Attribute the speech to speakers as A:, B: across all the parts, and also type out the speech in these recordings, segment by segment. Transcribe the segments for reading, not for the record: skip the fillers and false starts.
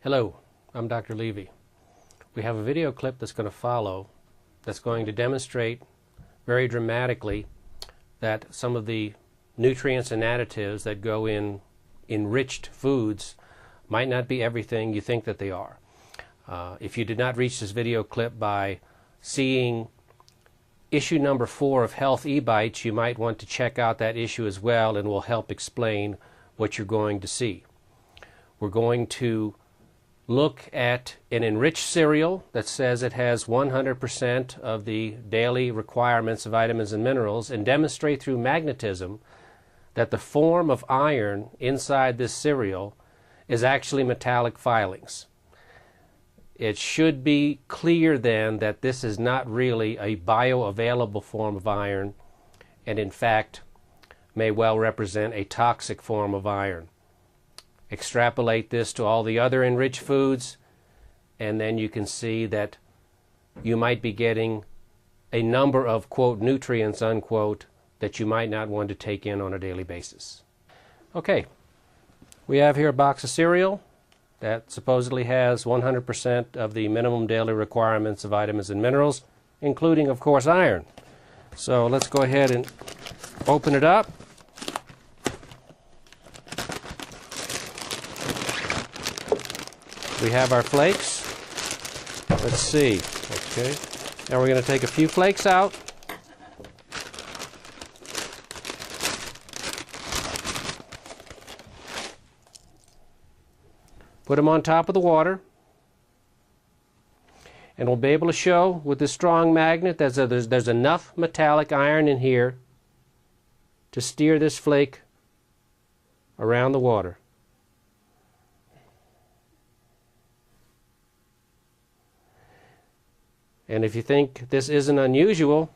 A: Hello, I'm Dr. Levy. We have a video clip that's going to follow that's going to demonstrate very dramatically that some of the nutrients and additives that go in enriched foods might not be everything you think that they are. If you did not reach this video clip by seeing issue number 4 of Health eBites, you might want to check out that issue as well, and will help explain what you're going to see. We're going to look at an enriched cereal that says it has 100% of the daily requirements of vitamins and minerals, and demonstrate through magnetism that the form of iron inside this cereal is actually metallic filings. It should be clear then that this is not really a bioavailable form of iron, and in fact may well represent a toxic form of iron. Extrapolate this to all the other enriched foods, and then you can see that you might be getting a number of, quote, nutrients, unquote, that you might not want to take in on a daily basis. Okay, we have here a box of cereal that supposedly has 100% of the minimum daily requirements of vitamins and minerals, including, of course, iron. So let's go ahead and open it up. We have our flakes. Let's see. Okay. Now we're going to take a few flakes out. Put them on top of the water. And we'll be able to show with this strong magnet that there's enough metallic iron in here to steer this flake around the water. And if you think this isn't unusual,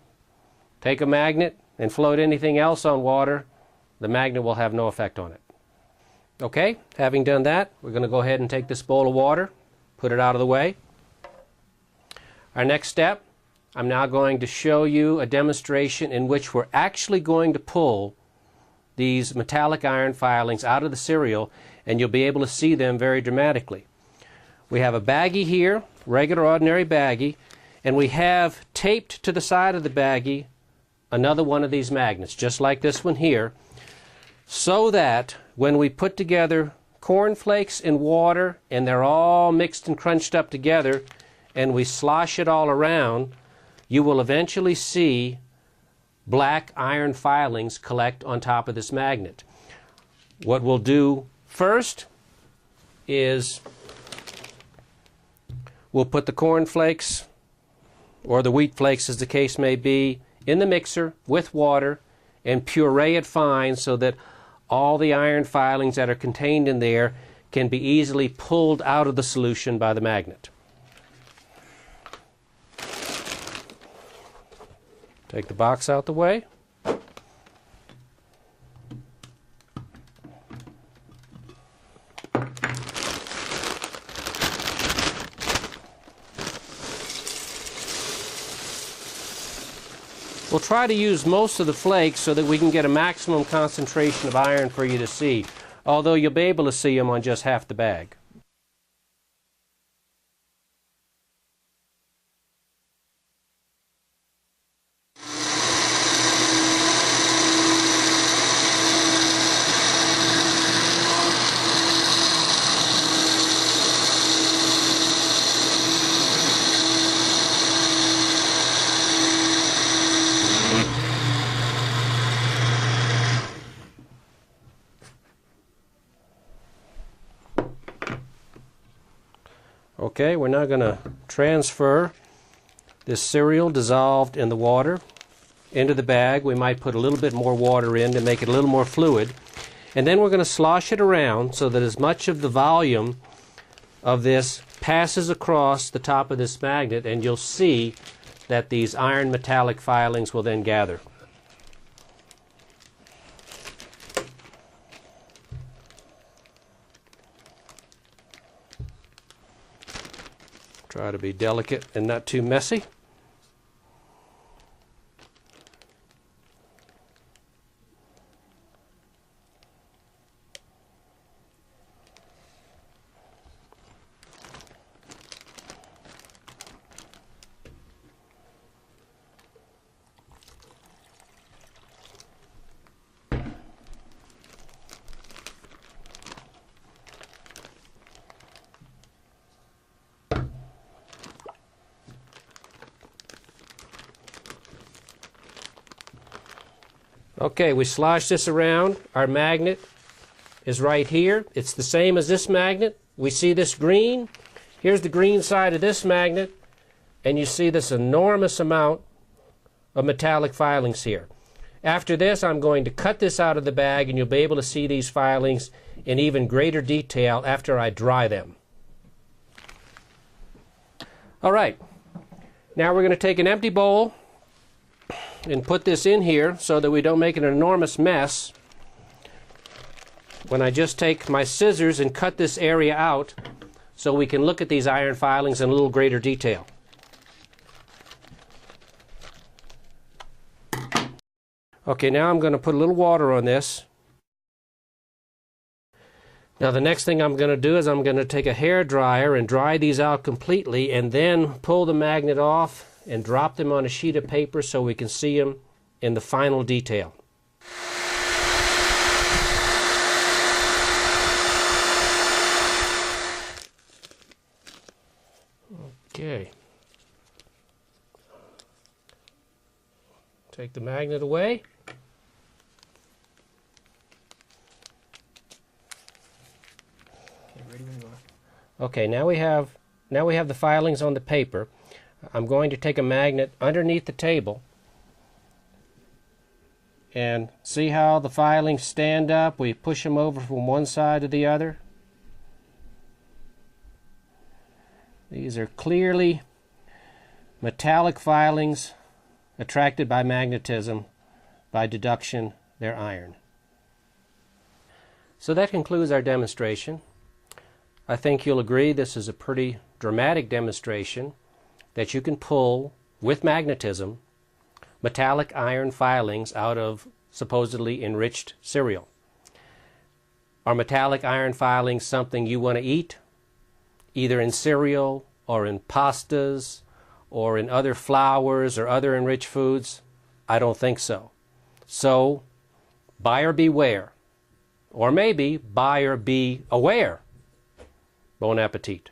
A: take a magnet and float anything else on water. The magnet will have no effect on it. Okay, having done that, we're going to go ahead and take this bowl of water, put it out of the way. Our next step, I'm now going to show you a demonstration in which we're actually going to pull these metallic iron filings out of the cereal, and you'll be able to see them very dramatically. We have a baggie here, regular ordinary baggie, and we have taped to the side of the baggie another one of these magnets, just like this one here, so that when we put together corn flakes and water and they're all mixed and crunched up together and we slosh it all around, you will eventually see black iron filings collect on top of this magnet. What we'll do first is we'll put the corn flakes or the wheat flakes, as the case may be, in the mixer with water and puree it fine so that all the iron filings that are contained in there can be easily pulled out of the solution by the magnet. Take the box out the way. We'll try to use most of the flakes so that we can get a maximum concentration of iron for you to see, although you'll be able to see them on just half the bag. Okay, we're now going to transfer this cereal dissolved in the water into the bag. We might put a little bit more water in to make it a little more fluid. And then we're going to slosh it around so that as much of the volume of this passes across the top of this magnet, and you'll see that these iron metallic filings will then gather. Try to be delicate and not too messy. Okay, we slosh this around. Our magnet is right here. It's the same as this magnet. We see this green. Here's the green side of this magnet, and you see this enormous amount of metallic filings here. After this, I'm going to cut this out of the bag, and you'll be able to see these filings in even greater detail after I dry them. All right, now we're going to take an empty bowl and put this in here so that we don't make an enormous mess when I just take my scissors and cut this area out so we can look at these iron filings in a little greater detail. Okay, now I'm going to put a little water on this. Now the next thing I'm going to do is I'm going to take a hair dryer and dry these out completely, and then pull the magnet off and drop them on a sheet of paper so we can see them in the final detail. Okay. Take the magnet away. Okay, now we have the filings on the paper. I'm going to take a magnet underneath the table and see how the filings stand up. We push them over from one side to the other. These are clearly metallic filings attracted by magnetism. By deduction, they're iron. So that concludes our demonstration. I think you'll agree this is a pretty dramatic demonstration that you can pull, with magnetism, metallic iron filings out of supposedly enriched cereal. Are metallic iron filings something you want to eat, either in cereal or in pastas or in other flours or other enriched foods? I don't think so. So, buyer beware. Or maybe buyer be aware. Bon appetit.